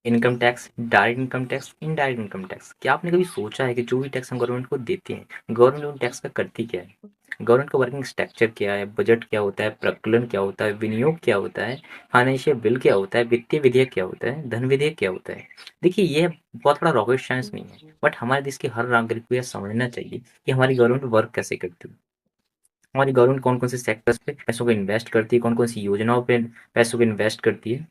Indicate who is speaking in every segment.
Speaker 1: Income tax, direct income tax, indirect income tax. क्या आपने कभी सोचा है कि जो भी टैक्स हम गवर्नमेंट को देते हैं, गवर्नमेंट उन टैक्स का करती क्या है? गवर्नमेंट का वर्किंग स्ट्रक्चर क्या है, बजट क्या होता है, प्रकलन क्या होता है, विनियोग क्या होता है, फाइनेंशियल बिल क्या होता है, वित्तीय विधेयक क्या होता है, धन विधेयक क्या होता है? देखिए, ये बहुत बड़ा रॉकेट साइंस नहीं है, बट हमारे देश के हर नागरिक को यह समझना चाहिए कि हमारी गवर्नमेंट वर्क कैसे करती है। हमारी गवर्नमेंट कौन कौन से सेक्टर्स पे पैसों को इन्वेस्ट करती है, कौन कौन सी योजनाओं पे पैसों को इन्वेस्ट करती है।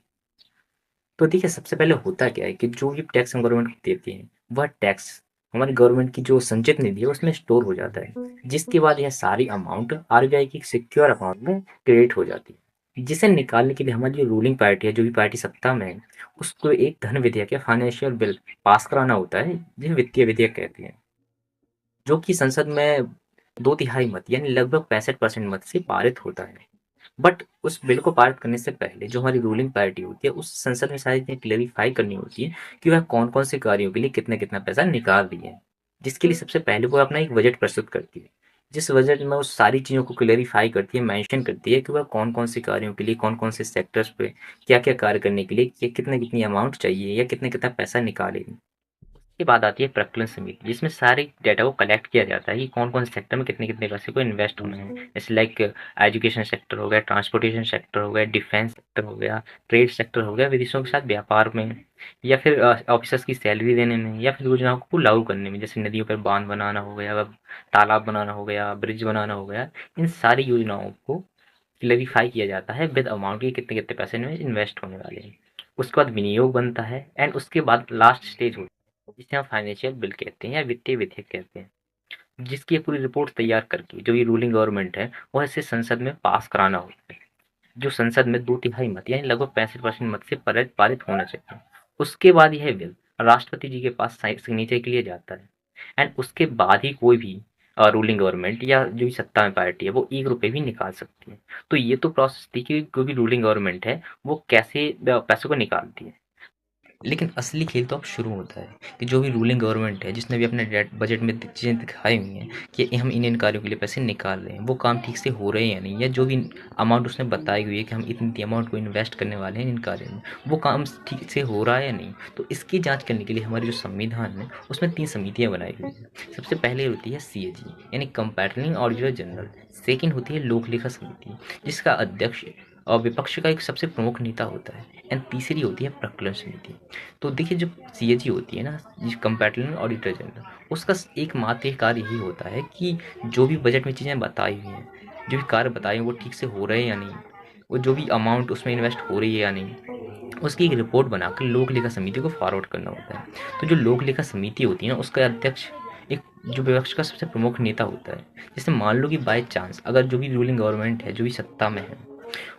Speaker 1: तो देखिए, सबसे पहले होता क्या है कि जो भी टैक्स हम गवर्नमेंट को देते हैं, वह टैक्स हमारी गवर्नमेंट की जो संचित निधि है उसमें स्टोर हो जाता है, जिसके बाद यह सारी अमाउंट आरबीआई की सिक्योर अकाउंट में क्रेडिट हो जाती है, जिसे निकालने के लिए हमारी जो रूलिंग पार्टी है, जो भी पार्टी सत्ता में है, उसको एक धन विधेयक या फाइनेंशियल बिल पास कराना होता है, जिसे वित्तीय विधेयक कहते हैं, जो कि संसद में 2/3 मत यानी लगभग 65% मत से पारित होता है। बट उस बिल को पारित करने से पहले जो हमारी रूलिंग पार्टी होती है, उस संसद में सारी चीज़ें क्लेरिफाई करनी होती है कि वह कौन-कौन से कार्यों के लिए कितना-कितना पैसा निकाल रही है। जिसके लिए सबसे पहले वो अपना एक बजट प्रस्तुत करती है। जिस बजट में वो सारी चीज़ों को क्लेरिफाई करती है, मेंशन करती है कि वह कौन-कौन से कार्यों के लिए, कौन-कौन से सेक्टर्स पे क्या-क्या कार्य करने के लिए कितनी-कितनी अमाउंट चाहिए या कितना-कितना पैसा निकालेगी। उसके बाद आती है प्रकलन समिति, जिसमें सारे डेटा को कलेक्ट किया जाता है कि कौन-कौन से सेक्टर में कितने-कितने पैसे को इन्वेस्ट होना है। जैसे लाइक एजुकेशन सेक्टर हो गया, ट्रांसपोर्टेशन सेक्टर हो गया, डिफेंस सेक्टर हो गया, ट्रेड सेक्टर हो गया, विदेशों के साथ व्यापार में, या फिर ऑफिसर्स की सैलरी देने में, या फिर योजनाओं को लागू करने में, जैसे नदियों पर बांध बनाना हो गया, तालाब बनाना हो गया, ब्रिज बनाना हो गया। इन सारी योजनाओं को क्लेरिफाई किया जाता है विद अमाउंट के कितने-कितने पैसे इनमें इन्वेस्ट होने वाले हैं। उसके बाद विनियोग बनता है एंड उसके बाद लास्ट स्टेज होती है, जिसे हम फाइनेंशियल बिल कहते हैं या वित्तीय विधेयक कहते हैं, जिसकी एक पूरी रिपोर्ट तैयार करके जो ये रूलिंग गवर्नमेंट है, वह इसे संसद में पास कराना होता है, जो संसद में 2/3 मत यानी लगभग 65% मत से पारित होना चाहिए। उसके बाद यह बिल राष्ट्रपति जी के पास सिग्नेचर के लिए जाता है एंड उसके बाद ही कोई भी रूलिंग गवर्नमेंट या जो भी सत्ता में पार्टी है वो 1 रुपए भी निकाल सकती है। तो ये तो प्रोसेस थी कि कोई भी रूलिंग गवर्नमेंट है वो कैसे पैसों को निकालती है। लेकिन असली खेल तो अब शुरू होता है कि जो भी रूलिंग गवर्नमेंट है, जिसने भी अपने बजट में चीज़ें दिखाई हुई हैं कि हम इन कार्यों के लिए पैसे निकाल रहे हैं, वो काम ठीक से हो रहे हैं या नहीं, या जो भी अमाउंट उसने बताई हुई है कि हम इतनी अमाउंट को इन्वेस्ट करने वाले हैं इन कार्यों में, वो काम ठीक से हो रहा है या नहीं। तो इसकी जांच करने के लिए हमारी जो संविधान है उसमें 3 समितियां बनाई हुई हैं। सबसे पहले होती है CAG यानी कंपैरेटिंग ऑडिटर जनरल। सेकेंड होती है लोक लेखा समिति, जिसका अध्यक्ष और विपक्ष का एक सबसे प्रमुख नेता होता है। एंड तीसरी होती है प्रकलन समिति। तो देखिए, जो CAG होती है ना, कंपैरेटिव ऑडिटर जनरल, उसका एकमात्र कार्य यही होता है कि जो भी बजट में चीज़ें बताई हुई हैं, जो भी कार्य बताए हैं वो ठीक से हो रहे हैं या नहीं, वो जो भी अमाउंट उसमें इन्वेस्ट हो रही है या नहीं, उसकी एक रिपोर्ट बनाकर लोक लेखा समिति को फॉरवर्ड करना होता है। तो जो लोक लेखा समिति होती है ना, उसका अध्यक्ष एक जो विपक्ष का सबसे प्रमुख नेता होता है। जैसे मान लो कि बाय चांस अगर जो भी रूलिंग गवर्नमेंट है, जो भी सत्ता में है,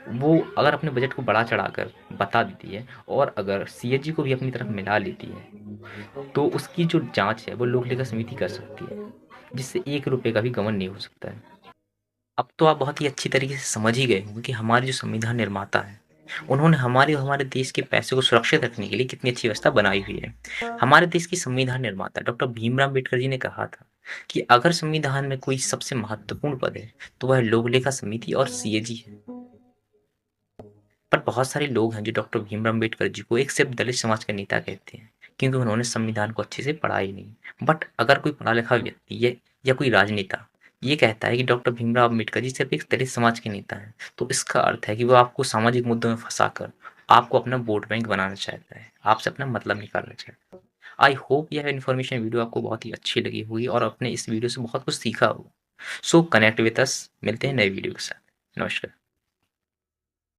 Speaker 1: वो अगर अपने बजट को बढ़ा चढ़ाकर बता देती है और अगर CAG को भी अपनी तरफ मिला लेती है, तो उसकी जो जांच है वो लोक लेखा समिति कर सकती है, जिससे 1 रुपए का भी गबन नहीं हो सकता है। अब तो आप बहुत ही अच्छी तरीके से समझ ही गए होंगे कि हमारे जो संविधान निर्माता है, उन्होंने हमारे हमारे देश के पैसे को सुरक्षित रखने के लिए कितनी अच्छी व्यवस्था बनाई हुई है। हमारे देश की संविधान निर्माता डॉक्टर भीमराव अम्बेडकर जी ने कहा था कि अगर संविधान में कोई सबसे महत्वपूर्ण पद है, तो वह लोक लेखा समिति और CAG है। पर बहुत सारे लोग हैं जो डॉक्टर भीमराव अम्बेडकर जी को एक सिर्फ दलित समाज का नेता कहते हैं, क्योंकि उन्होंने संविधान को अच्छे से पढ़ा ही नहीं। बट अगर कोई पढ़ा लिखा व्यक्ति या कोई राजनेता ये कहता है कि डॉक्टर भीमराव अम्बेडकर जी सिर्फ एक दलित समाज के नेता हैं, तो इसका अर्थ है कि वो आपको सामाजिक मुद्दों में फंसाकर आपको अपना वोट बैंक बनाना चाहता है, आपसे अपना मतलब निकालना चाहता है। आई होप यह इन्फॉर्मेशन वीडियो आपको बहुत ही अच्छी लगी होगी और आपने इस वीडियो से बहुत कुछ सीखा होगा। सो कनेक्ट विद अस, मिलते हैं नए वीडियो के साथ। नमस्कार।